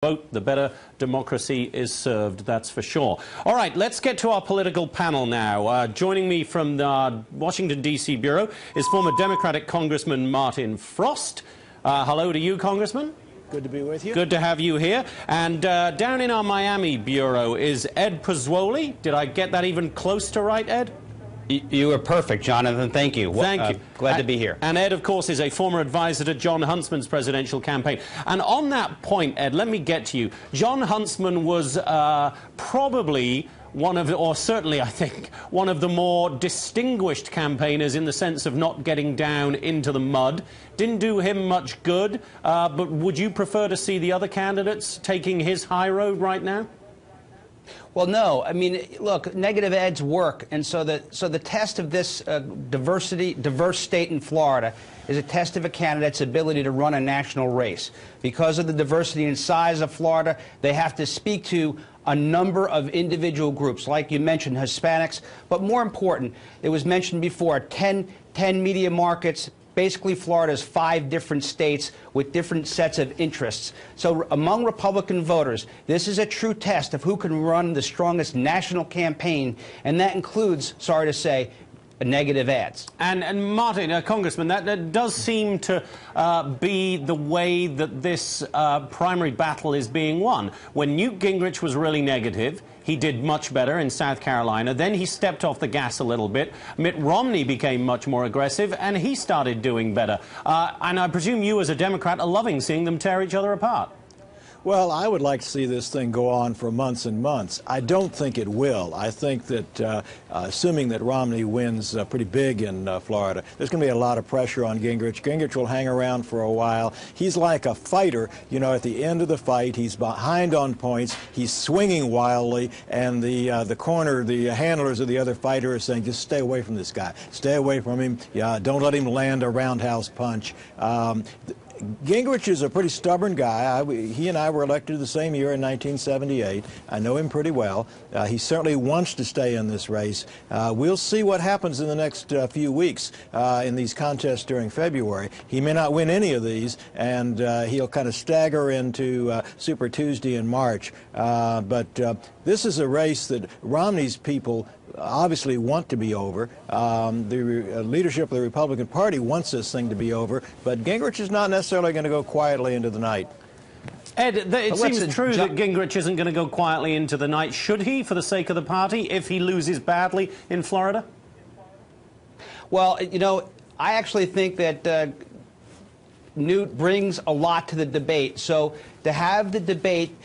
vote, the better democracy is served, that's for sure. All right, let's get to our political panel now. Joining me from the Washington, D.C. Bureau is former Democratic Congressman Martin Frost. Hello to you, Congressman. Good to be with you. Good to have you here. And down in our Miami Bureau is Ed Pozzuoli. Did I get that even close to right, Ed? You were perfect, Jonathan. Thank you. Thank you. Glad to be here. And Ed, of course, is a former advisor to John Huntsman's presidential campaign. And on that point, Ed, let me get to you. John Huntsman was probably one of, or certainly, I think, one of the more distinguished campaigners in the sense of not getting down into the mud. Didn't do him much good, but would you prefer to see the other candidates taking his high road right now? Well, no. I mean, look, negative ads work, and so the test of this diverse state in Florida is a test of a candidate's ability to run a national race. Because of the diversity and size of Florida, they have to speak to a number of individual groups, like you mentioned, Hispanics, but more important, it was mentioned before, 10 media markets. Basically, Florida's 5 different states with different sets of interests. So among Republican voters, this is a true test of who can run the strongest national campaign, and that includes, sorry to say, negative ads. And Martin, Congressman, that does seem to be the way that this primary battle is being won. When Newt Gingrich was really negative, he did much better in South Carolina. Then he stepped off the gas a little bit. Mitt Romney became much more aggressive, and he started doing better. And I presume you, as a Democrat, are loving seeing them tear each other apart. Well, I would like to see this thing go on for months and months. I don't think it will. I think that assuming that Romney wins pretty big in Florida, there's going to be a lot of pressure on Gingrich. Gingrich will hang around for a while. He's like a fighter. You know, at the end of the fight, he's behind on points. He's swinging wildly, and the handlers of the other fighter are saying, just stay away from this guy. Stay away from him. Yeah, don't let him land a roundhouse punch. Gingrich is a pretty stubborn guy. He and I were elected the same year in 1978. I know him pretty well. He certainly wants to stay in this race. We'll see what happens in the next few weeks in these contests during February. He may not win any of these, and he'll kind of stagger into Super Tuesday in March. But this is a race that Romney's people obviously want to be over. The leadership of the Republican Party wants this thing to be over, but Gingrich is not necessarily going to go quietly into the night. Ed, it seems true that Gingrich isn't going to go quietly into the night. Should he, for the sake of the party, if he loses badly in Florida? Well, you know, I actually think that Newt brings a lot to the debate. So to have the debate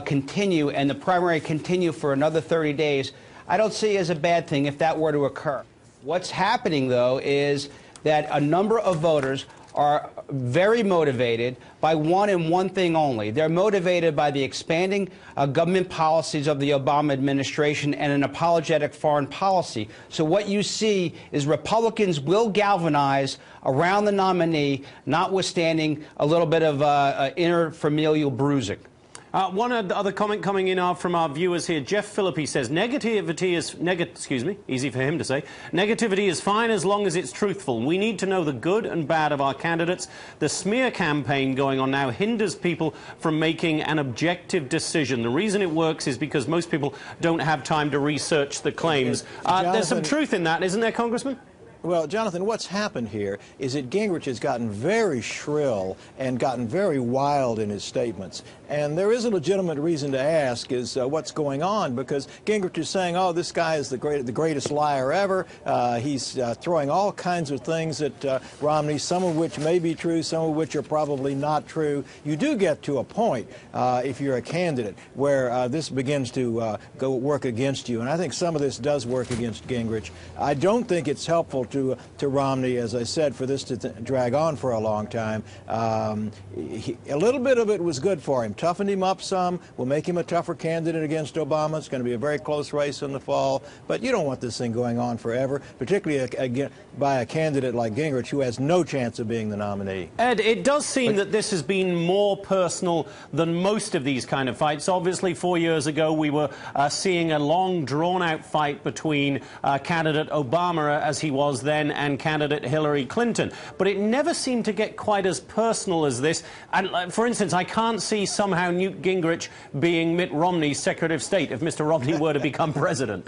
continue and the primary continue for another 30 days, I don't see as a bad thing if that were to occur. What's happening, though, is that a number of voters are very motivated by one thing only. They're motivated by the expanding government policies of the Obama administration and an apologetic foreign policy. So what you see is Republicans will galvanize around the nominee, notwithstanding a little bit of interfamilial bruising. One other comment coming in from our viewers here. Jeff Philippi says, negativity is, easy for him to say, negativity is fine as long as it's truthful. We need to know the good and bad of our candidates. The smear campaign going on now hinders people from making an objective decision. The reason it works is because most people don't have time to research the claims. There's some truth in that, isn't there, Congressman? Well, Jonathan, what's happened here is that Gingrich has gotten very shrill and gotten very wild in his statements. And there is a legitimate reason to ask is what's going on, because Gingrich is saying, oh, this guy is the greatest liar ever. He's throwing all kinds of things at Romney, some of which may be true, some of which are probably not true. You do get to a point, if you're a candidate, where this begins to go work against you. And I think some of this does work against Gingrich. I don't think it's helpful to Romney, as I said, for this to drag on for a long time. A little bit of it was good for him. Toughened him up some, will make him a tougher candidate against Obama. It's going to be a very close race in the fall. But you don't want this thing going on forever, particularly by a candidate like Gingrich, who has no chance of being the nominee. Ed, it does seem that this has been more personal than most of these kind of fights. Obviously, 4 years ago, we were seeing a long, drawn-out fight between candidate Obama, as he was then, and candidate Hillary Clinton. But it never seemed to get quite as personal as this. And, for instance, I can't see some somehow Newt Gingrich being Mitt Romney's Secretary of State if Mr. Romney were to become president?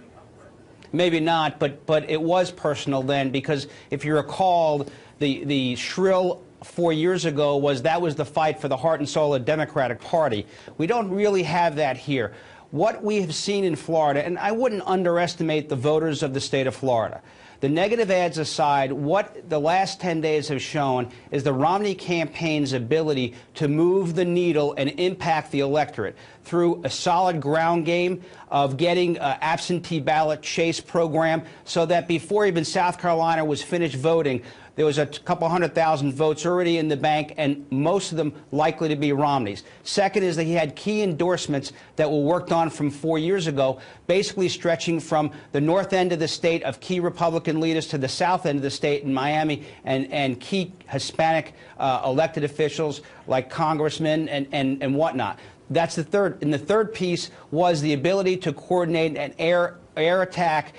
Maybe not, but it was personal then, because if you recall, the shrill 4 years ago was the fight for the heart and soul of the Democratic Party. We don't really have that here. What we have seen in Florida, and I wouldn't underestimate the voters of the state of Florida. The negative ads aside, what the last 10 days have shown is the Romney campaign's ability to move the needle and impact the electorate through a solid ground game of getting an absentee ballot chase program, so that before even South Carolina was finished voting, there was a couple 100,000 votes already in the bank, and most of them likely to be Romney's. Second is that he had key endorsements that were worked on from 4 years ago, basically stretching from the north end of the state of key Republican leaders to the south end of the state in Miami, and key Hispanic elected officials like congressmen and whatnot. That's the third. And the third piece was the ability to coordinate an air attack.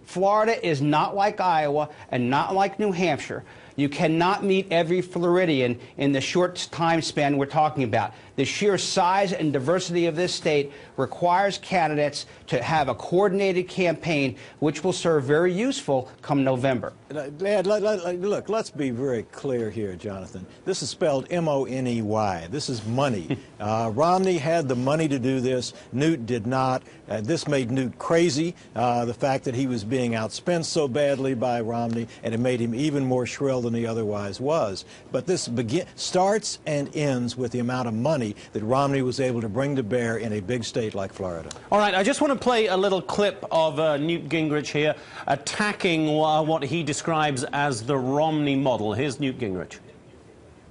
Florida is not like Iowa and not like New Hampshire. You cannot meet every Floridian in the short time span we're talking about. The sheer size and diversity of this state requires candidates to have a coordinated campaign, which will serve very useful come November. Look, let's be very clear here, Jonathan. This is spelled M-O-N-E-Y. This is money. Romney had the money to do this. Newt did not. This made Newt crazy, the fact that he was being outspent so badly by Romney, and it made him even more shrill than he otherwise was. But this starts and ends with the amount of money that Romney was able to bring to bear in a big state like Florida. All right, I just want to play a little clip of Newt Gingrich here attacking what he describes as the Romney model. Here's Newt Gingrich.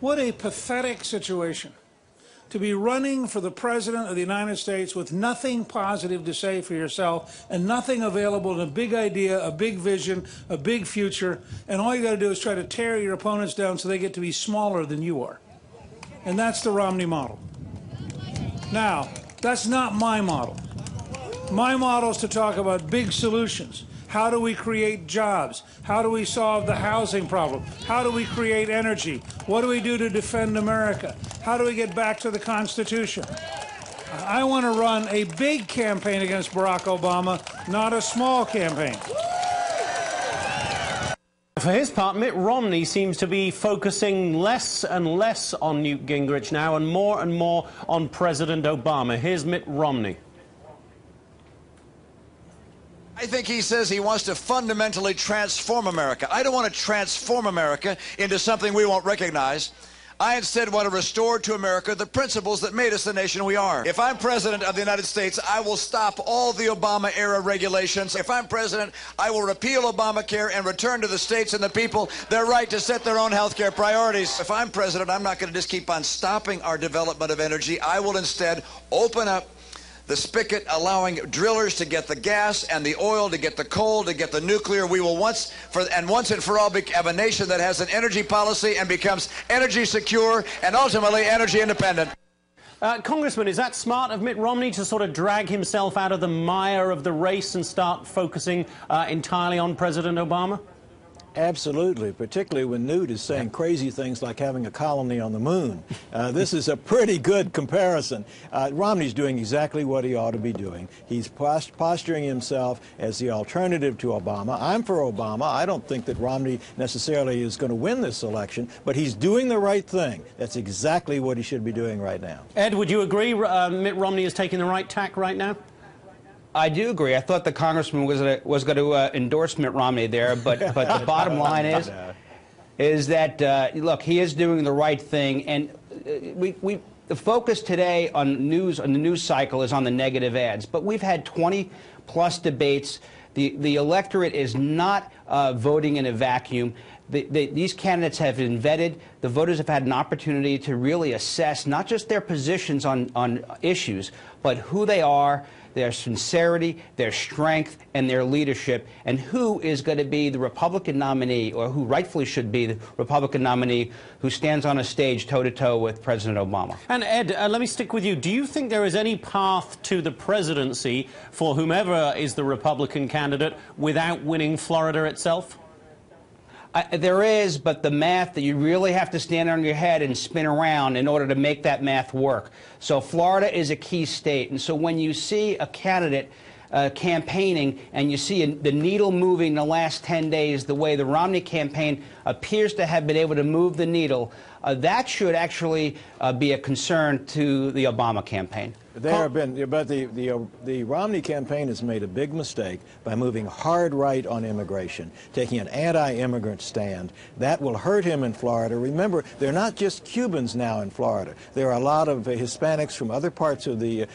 What a pathetic situation to be running for the President of the United States with nothing positive to say for yourself and nothing available and a big idea, a big vision, a big future, and all you got to do is try to tear your opponents down so they get to be smaller than you are. And that's the Romney model. Now, that's not my model. My model is to talk about big solutions. How do we create jobs? How do we solve the housing problem? How do we create energy? What do we do to defend America? How do we get back to the Constitution? I want to run a big campaign against Barack Obama, not a small campaign. For his part, Mitt Romney seems to be focusing less and less on Newt Gingrich now and more on President Obama. Here's Mitt Romney. I think he says he wants to fundamentally transform America. I don't want to transform America into something we won't recognize. I instead want to restore to America the principles that made us the nation we are. If I'm President of the United States, I will stop all the Obama-era regulations. If I'm President, I will repeal Obamacare and return to the states and the people their right to set their own health care priorities. If I'm President, I'm not going to just keep on stopping our development of energy. I will instead open up the spigot, allowing drillers to get the gas and the oil, to get the coal, to get the nuclear. We will once and for all have a nation that has an energy policy and becomes energy secure and ultimately energy independent. Congressman, is that smart of Mitt Romney to sort of drag himself out of the mire of the race and start focusing entirely on President Obama? Absolutely, particularly when Newt is saying crazy things like having a colony on the moon. This is a pretty good comparison. Romney's doing exactly what he ought to be doing. He's posturing himself as the alternative to Obama. I'm for Obama. I don't think that Romney necessarily is going to win this election, but he's doing the right thing. That's exactly what he should be doing right now. Ed, would you agree Mitt Romney is taking the right tack right now? I do agree. I thought the congressman was going to endorse Mitt Romney there, but the bottom line is that look, he is doing the right thing, and the focus today on the news cycle is on the negative ads. But we've had 20+ debates. The electorate is not voting in a vacuum. These candidates have been vetted. The voters have had an opportunity to really assess not just their positions on issues, but who they are, their sincerity, their strength, and their leadership, and who is going to be the Republican nominee, or who rightfully should be the Republican nominee, who stands on a stage toe-to-toe with President Obama. And Ed, let me stick with you. Do you think there is any path to the presidency for whomever is the Republican candidate without winning Florida itself? There is, but the math that you really have to stand on your head and spin around in order to make that math work. So Florida is a key state, and so when you see a candidate campaigning and you see the needle moving the last 10 days the way the Romney campaign appears to have been able to move the needle, that should actually be a concern to the Obama campaign. There have been, but the Romney campaign has made a big mistake by moving hard right on immigration, taking an anti-immigrant stand. That will hurt him in Florida. Remember, they're not just Cubans now in Florida. There are a lot of Hispanics from other parts of the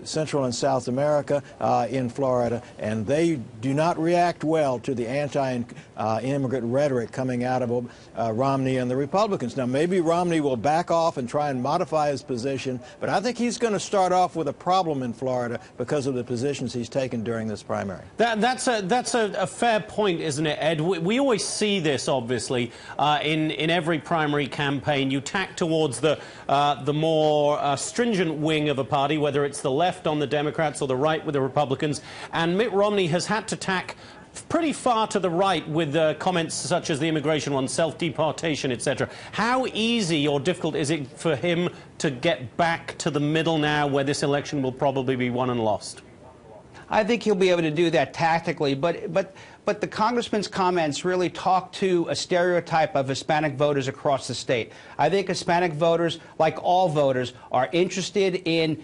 Central and South America in Florida, and they do not react well to the anti-immigrant rhetoric coming out of Romney and the Republicans. Now, maybe Romney will back off and try and modify his position, but I think he's going to start off with a problem in Florida because of the positions he's taken during this primary. That's a fair point, isn't it, Ed? We always see this, obviously, in every primary campaign. You tack towards the more stringent wing of a party, whether it's the left on the Democrats or the right with the Republicans, and Mitt Romney has had to tack pretty far to the right with comments such as the immigration one, self-deportation, etc. How easy or difficult is it for him to get back to the middle now, where this election will probably be won and lost? I think he'll be able to do that tactically, but the congressman's comments really talk to a stereotype of Hispanic voters across the state. I think Hispanic voters, like all voters, are interested in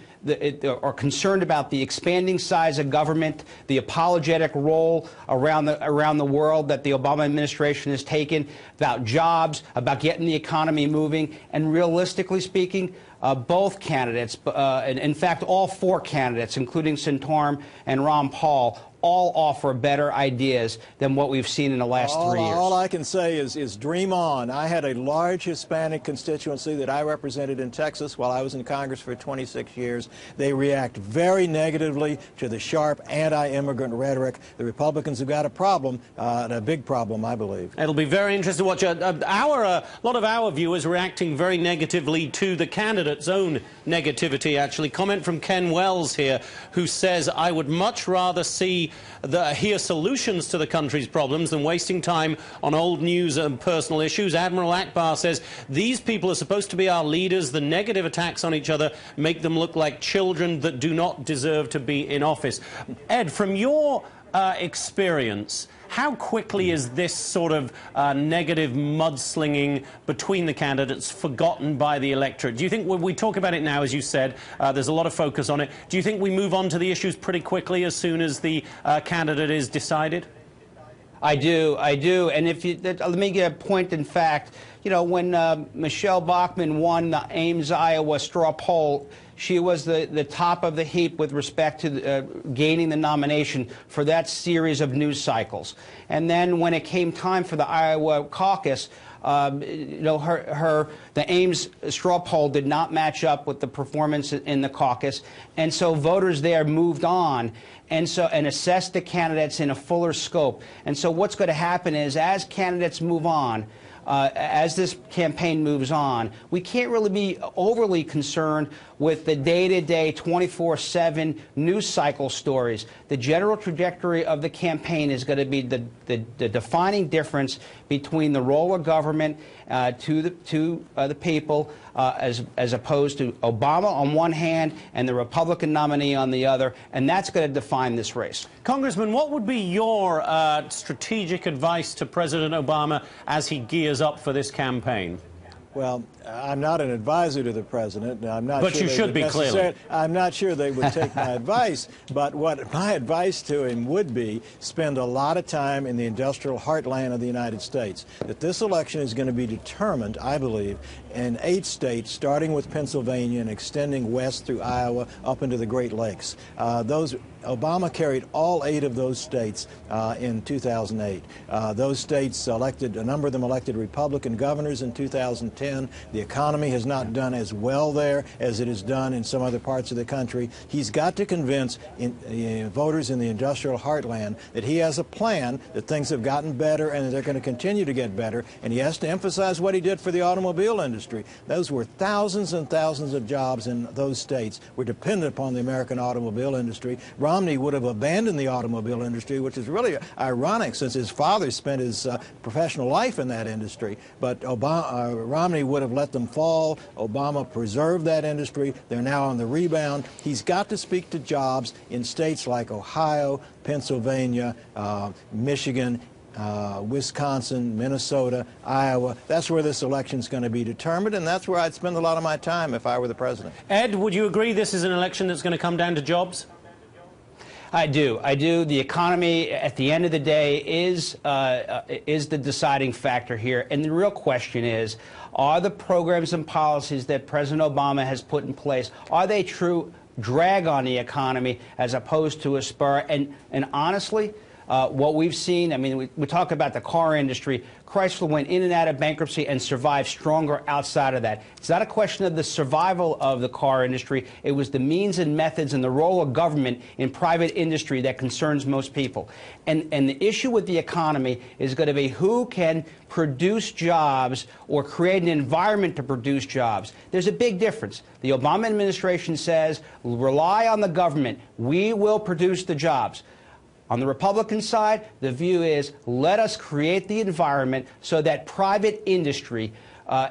are concerned about the expanding size of government, the apologetic role around the world that the Obama administration has taken, about jobs, about getting the economy moving, and realistically speaking, both candidates, and in fact all four candidates, including Santorum and Ron Paul, all offer better ideas than what we've seen in the last 3 years. All I can say is dream on. I had a large Hispanic constituency that I represented in Texas while I was in Congress for 26 years. They react very negatively to the sharp anti-immigrant rhetoric. The Republicans have got a problem, a big problem, I believe. It'll be very interesting to watch. A lot of our viewers reacting very negatively to the candidate's own negativity, actually. Comment from Ken Wells here, who says, I would much rather hear solutions to the country's problems than wasting time on old news and personal issues. Admiral Akbar says, these people are supposed to be our leaders. The negative attacks on each other make them look like children that do not deserve to be in office. Ed, from your experience, how quickly is this sort of negative mudslinging between the candidates forgotten by the electorate? Do you think, when we talk about it now, as you said, there's a lot of focus on it, do you think we move on to the issues pretty quickly as soon as the candidate is decided? I do. And if you, let me get a point in fact. You know, when Michelle Bachmann won the Ames, Iowa straw poll, she was the top of the heap with respect to gaining the nomination for that series of news cycles. And then when it came time for the Iowa caucus, you know, the Ames straw poll did not match up with the performance in the caucus, and so voters there moved on and assessed the candidates in a fuller scope. And so what's going to happen is, as candidates move on, as this campaign moves on, we can't really be overly concerned with the day-to-day 24/7 news cycle stories. The general trajectory of the campaign is going to be the defining difference between the role of government to the people as opposed to Obama on one hand and the Republican nominee on the other, and that's going to define this race. Congressman, what would be your strategic advice to President Obama as he gears up for this campaign? Well, I'm not an advisor to the president. I'm not but sure you should be, clearly. I'm not sure they would take my advice, but what my advice to him would be, spend a lot of time in the industrial heartland of the United States. That this election is going to be determined, I believe, in 8 states, starting with Pennsylvania and extending west through Iowa up into the Great Lakes. Obama carried all 8 of those states in 2008. Those states elected, a number of them elected Republican governors in 2010. The economy has not done as well there as it has done in some other parts of the country. He's got to convince voters in the industrial heartland that he has a plan, that things have gotten better and that they're going to continue to get better, and he has to emphasize what he did for the automobile industry. industry. Those were thousands and thousands of jobs in those states were dependent upon the American automobile industry. Romney would have abandoned the automobile industry, which is really ironic since his father spent his professional life in that industry. But Romney would have let them fall. Obama preserved that industry. They're now on the rebound. He's got to speak to jobs in states like Ohio, Pennsylvania, Michigan, Wisconsin, Minnesota, Iowa. That's where this election's going to be determined, and that's where I'd spend a lot of my time if I were the president. Ed, would you agree this is an election that's going to come down to jobs? I do. I do. The economy, at the end of the day, is the deciding factor here. And the real question is, are the programs and policies that President Obama has put in place, are they true drag on the economy as opposed to a spur? And honestly, what we've seen, I mean, we talk about the car industry. Chrysler went in and out of bankruptcy and survived stronger outside of that. It's not a question of the survival of the car industry. It was the means and methods and the role of government in private industry that concerns most people. And the issue with the economy is going to be who can produce jobs or create an environment to produce jobs. There's a big difference. The Obama administration says, rely on the government. We will produce the jobs. On the Republican side, the view is let us create the environment so that private industry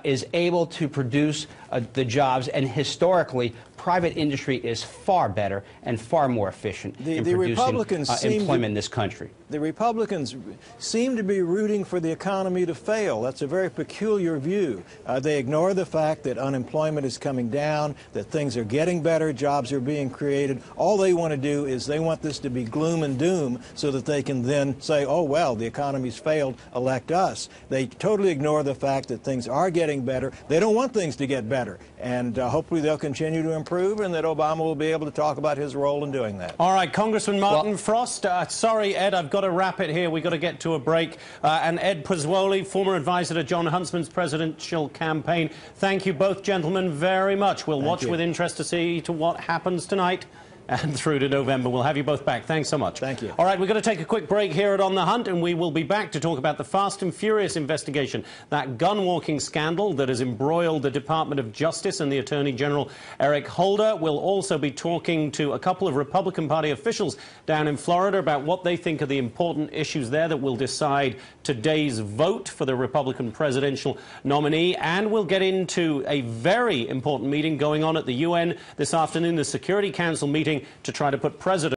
is able to produce the jobs, and historically, private industry is far better and far more efficient in producing employment in this country. The Republicans seem to be rooting for the economy to fail. That's a very peculiar view. They ignore the fact that unemployment is coming down, that things are getting better, jobs are being created. All they want to do is they want this to be gloom and doom so that they can then say, oh, well, the economy's failed, elect us. They totally ignore the fact that things are getting better. They don't want things to get better. And hopefully they'll continue to improve, and that Obama will be able to talk about his role in doing that. All right, Congressman Martin Frost. Sorry, Ed, I've got to wrap it here. We've got to get to a break. And Ed Pozzuoli, former advisor to John Huntsman's presidential campaign. Thank you both, gentlemen, very much. We'll watch with interest to see what happens tonight and through to November. We'll have you both back. Thanks so much. Thank you. All right, we're going to take a quick break here at On the Hunt, and we will be back to talk about the Fast and Furious investigation, that gun-walking scandal that has embroiled the Department of Justice and the Attorney General Eric Holder. We'll also be talking to a couple of Republican Party officials down in Florida about what they think are the important issues there that will decide today's vote for the Republican presidential nominee. And we'll get into a very important meeting going on at the UN this afternoon, the Security Council meeting, to try to put President